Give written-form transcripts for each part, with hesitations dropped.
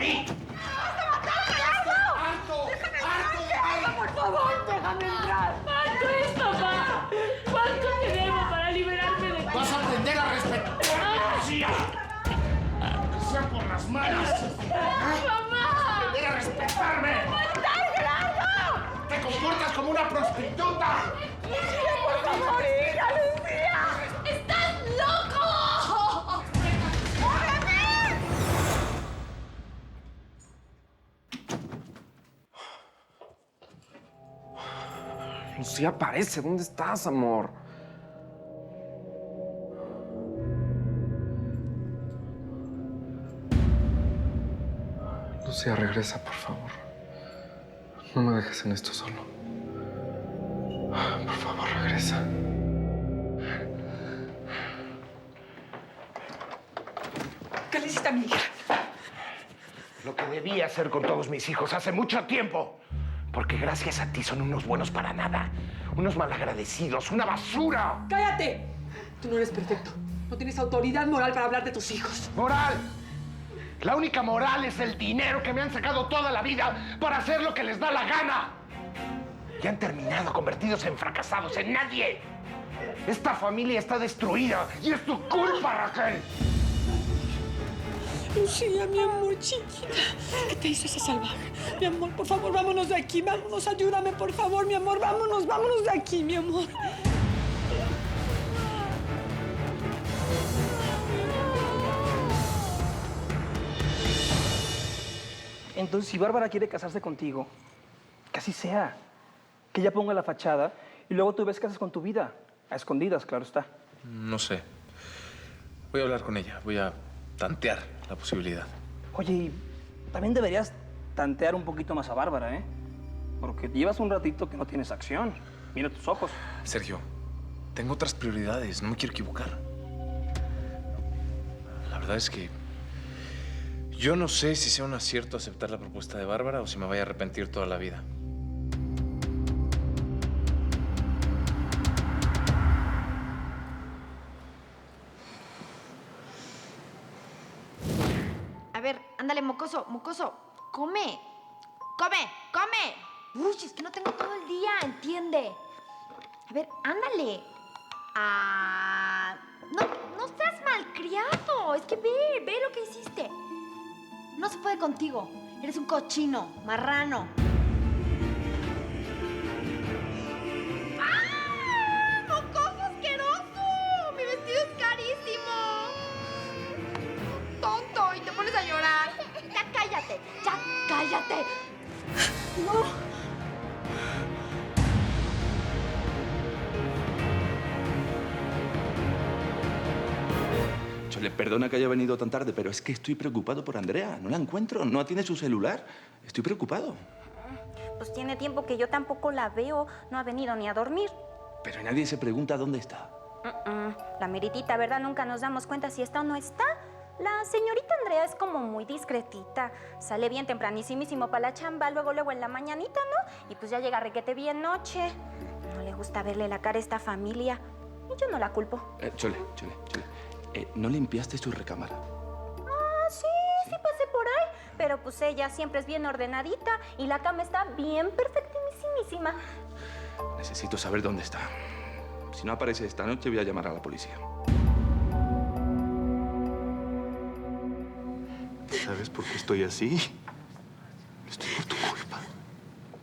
mí! ¡Harto! ¡Por favor, déjame entrar! ¿Cuánto es, papá? ¿Cuánto te debo para liberarme de ti? ¡Vas a aprender a respetar! ¡Lucía! ¡Que sea por las malas! ¡Mamá! ¡Aprender a respetarme! ¡Te comportas como una prostituta! ¡Lucía, por favor, hija, Lucía! ¡Estás loco! Lucía, aparece. ¿Dónde estás, amor? Lucía, regresa, por favor. No me dejes en esto solo. Por favor, regresa. ¿Qué le hiciste a mi hija? Lo que debía hacer con todos mis hijos hace mucho tiempo. Porque gracias a ti son unos buenos para nada. Unos malagradecidos, una basura. ¡Cállate! Tú no eres perfecto. No tienes autoridad moral para hablar de tus hijos. ¡Moral! La única moral es el dinero que me han sacado toda la vida para hacer lo que les da la gana. Y han terminado convertidos en fracasados, en nadie. Esta familia está destruida y es tu culpa, Raquel. Lucía, mi amor, chiquita. ¿Qué te hizo ese salvaje? Mi amor, por favor, vámonos de aquí. Vámonos, ayúdame, por favor, mi amor. Vámonos de aquí, mi amor. Entonces, si Bárbara quiere casarse contigo, que así sea. Que ella ponga la fachada y luego tú ves qué haces con tu vida. A escondidas, claro está. No sé. Voy a hablar con ella. Voy a tantear la posibilidad. Oye, y también deberías tantear un poquito más a Bárbara, ¿eh? Porque llevas un ratito que no tienes acción. Mira tus ojos. Sergio, tengo otras prioridades. No me quiero equivocar. La verdad es que yo no sé si sea un acierto aceptar la propuesta de Bárbara o si me vaya a arrepentir toda la vida. A ver, ándale, mocoso, mocoso. Come. Come, come. Uy, es que no tengo todo el día, ¿entiende? A ver, ándale. No seas malcriado. Es que ve lo que hiciste. No se puede contigo. Eres un cochino, marrano. ¡Ah! ¡Mocoso asqueroso! Mi vestido es carísimo. Tonto, y te pones a llorar. Ya cállate, ya cállate. No. Chole, perdona que haya venido tan tarde, pero es que estoy preocupado por Andrea. No la encuentro, no atiende su celular. Estoy preocupado. Pues tiene tiempo que yo tampoco la veo. No ha venido ni a dormir. Pero nadie se pregunta dónde está. La meritita, ¿verdad? Nunca nos damos cuenta si está o no está. La señorita Andrea es como muy discretita. Sale bien tempranísimo para la chamba, luego en la mañanita, ¿no? Y pues ya llega requete bien noche. No le gusta verle la cara a esta familia. Y yo no la culpo. Chole. ¿No limpiaste su recámara? Ah, sí pasé por ahí. Pero pues ella siempre es bien ordenadita y la cama está bien perfectísimísima. Necesito saber dónde está. Si no aparece esta noche, voy a llamar a la policía. ¿Sabes por qué estoy así? Estoy por tu culpa.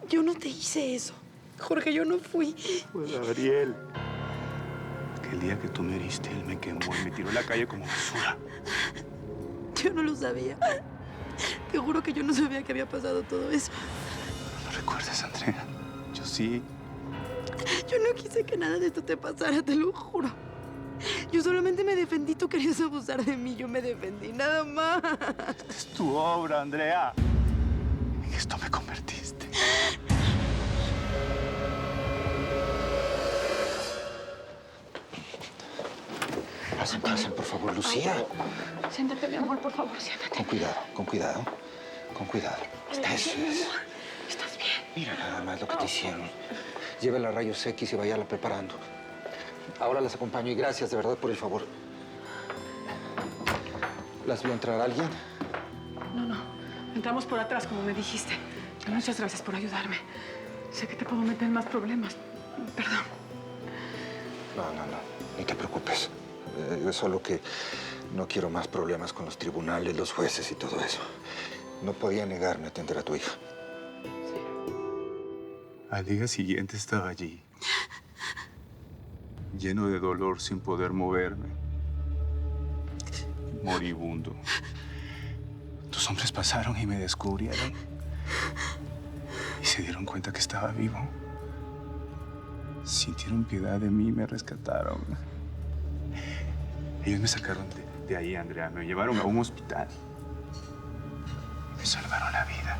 Yo no te hice eso. Jorge, yo no fui. Pues Gabriel. El día que tú me heriste, él me quemó y me tiró a la calle como basura. Yo no lo sabía. Te juro que yo no sabía que había pasado todo eso. ¿No recuerdas, Andrea? Yo sí. Yo no quise que nada de esto te pasara, te lo juro. Yo solamente me defendí, tú querías abusar de mí, yo me defendí, nada más. Esta es tu obra, Andrea. En esto me convertiste. Pasen, por favor, Lucía. Siéntate, mi amor, por favor, siéntate. Con cuidado. Eso es. ¿Estás bien? Mira nada más lo que te hicieron. Llévala a rayos X y váyala preparando. Ahora las acompaño y gracias de verdad por el favor. ¿Las vio entrar alguien? No. Entramos por atrás, como me dijiste. Muchas gracias por ayudarme. Sé que te puedo meter en más problemas. Perdón. No, ni te preocupes. Solo que no quiero más problemas con los tribunales, los jueces y todo eso. No podía negarme a atender a tu hija. Al día siguiente estaba allí, lleno de dolor, sin poder moverme. Moribundo. Tus hombres pasaron y me descubrieron. Y se dieron cuenta que estaba vivo. Sintieron piedad de mí y me rescataron. Ellos me sacaron de ahí, Andrea. Me llevaron a un hospital. Me salvaron la vida.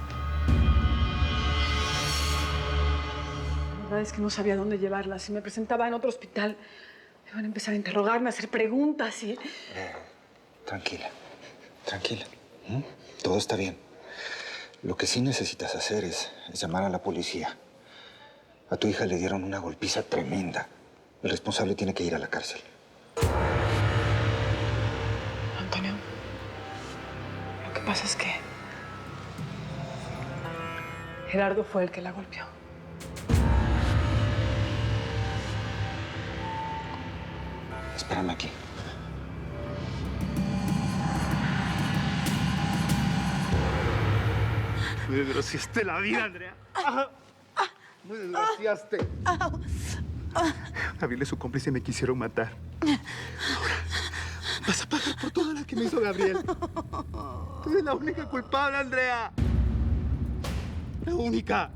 La verdad es que no sabía dónde llevarla. Si me presentaba en otro hospital, me iban a empezar a interrogarme, a hacer preguntas y... Tranquila. Todo está bien. Lo que sí necesitas hacer es llamar a la policía. A tu hija le dieron una golpiza tremenda. El responsable tiene que ir a la cárcel. Antonio, lo que pasa es que Gerardo fue el que la golpeó. Espérame aquí. Me desgraciaste la vida, Andrea. Me desgraciaste. Gabriel y su cómplice me quisieron matar. Ahora vas a pagar por todo lo que me hizo Gabriel. Tú eres la única culpable, Andrea. La única.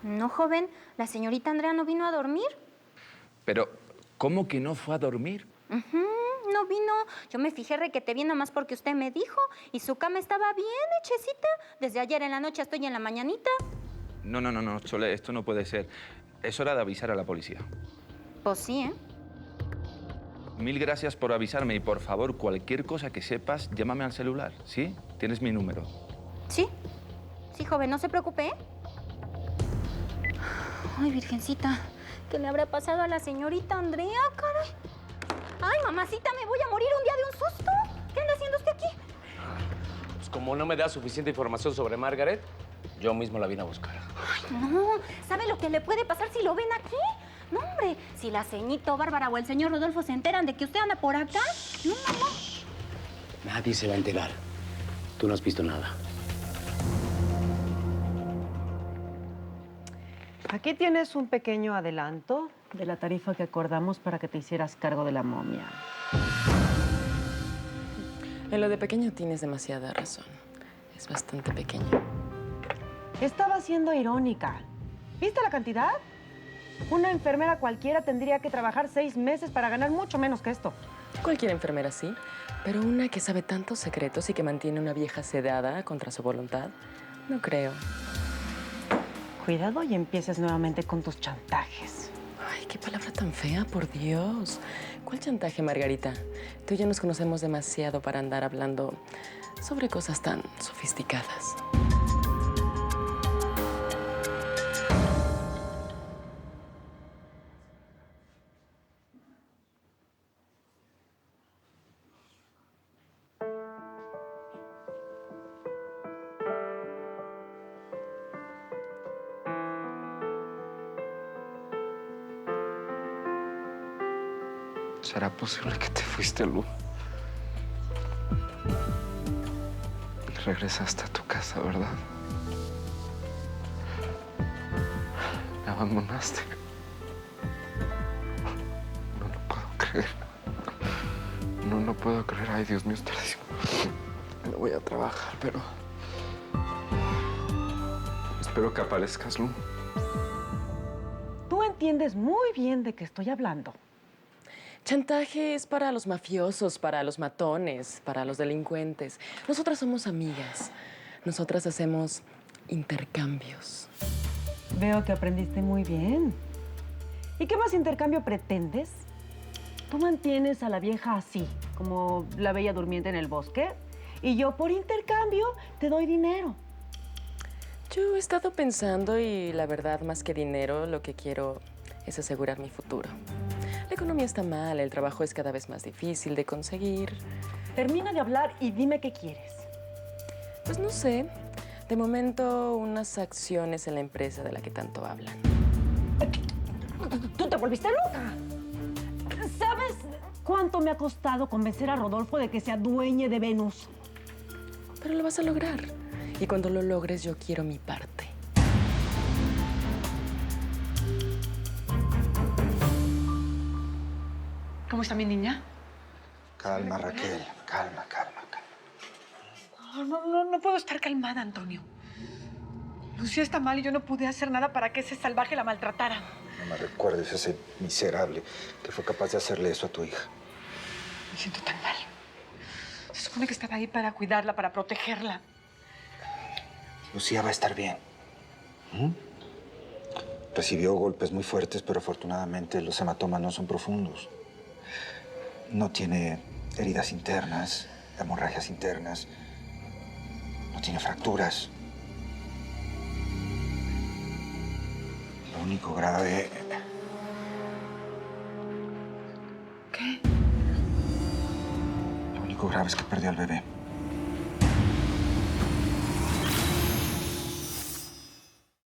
No, joven, la señorita Andrea no vino a dormir. Pero, ¿cómo que no fue a dormir? No vino. Yo me fijé requete bien nomás porque usted me dijo. Y su cama estaba bien hechecita. Desde ayer en la noche hasta hoy en la mañanita. No, Chole, esto no puede ser. Es hora de avisar a la policía. Pues sí, ¿eh? Mil gracias por avisarme y, por favor, cualquier cosa que sepas, llámame al celular, ¿sí? Tienes mi número. Sí. Sí, joven, no se preocupe, ¿eh? Ay, virgencita, ¿qué le habrá pasado a la señorita Andrea, caray? Ay, mamacita, me voy a morir un día de un susto. ¿Qué anda haciendo usted aquí? Pues como no me da suficiente información sobre Margaret, yo mismo la vine a buscar. Ay, no, ¿sabe lo que le puede pasar si lo ven aquí? No, hombre, si la ceñito Bárbara o el señor Rodolfo se enteran de que usted anda por acá, no. Nadie se va a enterar. Tú no has visto nada. Aquí tienes un pequeño adelanto de la tarifa que acordamos para que te hicieras cargo de la momia. En lo de pequeño tienes demasiada razón. Es bastante pequeño. Estaba siendo irónica. ¿Viste la cantidad? Una enfermera cualquiera tendría que trabajar 6 meses para ganar mucho menos que esto. Cualquier enfermera sí, pero una que sabe tantos secretos y que mantiene una vieja sedada contra su voluntad, no creo. Cuidado y empieces nuevamente con tus chantajes. Ay, qué palabra tan fea, por Dios. ¿Cuál chantaje, Margarita? Tú y yo nos conocemos demasiado para andar hablando sobre cosas tan sofisticadas. ¿Será posible que te fuiste, Lu? Regresaste a tu casa, ¿verdad? Me abandonaste. No lo puedo creer. No puedo creer. Ay, Dios mío, está tardísimo. No voy a trabajar, pero... espero que aparezcas, Lu. Tú entiendes muy bien de qué estoy hablando. Chantaje es para los mafiosos, para los matones, para los delincuentes. Nosotras somos amigas. Nosotras hacemos intercambios. Veo que aprendiste muy bien. ¿Y qué más intercambio pretendes? Tú mantienes a la vieja así, como la bella durmiente en el bosque, y yo por intercambio te doy dinero. Yo he estado pensando y la verdad, más que dinero, lo que quiero es asegurar mi futuro. La economía está mal, el trabajo es cada vez más difícil de conseguir. Termina de hablar y dime qué quieres. Pues no sé. De momento, unas acciones en la empresa de la que tanto hablan. ¡Tú te volviste loca! ¿Sabes cuánto me ha costado convencer a Rodolfo de que se adueñe de Venus? Pero lo vas a lograr. Y cuando lo logres, yo quiero mi parte. ¿Cómo está mi niña? Calma, Raquel. Calma. No puedo estar calmada, Antonio. Lucía está mal y yo no pude hacer nada para que ese salvaje la maltratara. No me recuerdes a ese miserable que fue capaz de hacerle eso a tu hija. Me siento tan mal. Se supone que estaba ahí para cuidarla, para protegerla. Lucía va a estar bien. Recibió golpes muy fuertes, pero afortunadamente los hematomas no son profundos. No tiene heridas internas, hemorragias internas. No tiene fracturas. Lo único grave... ¿Qué? Lo único grave es que perdió al bebé.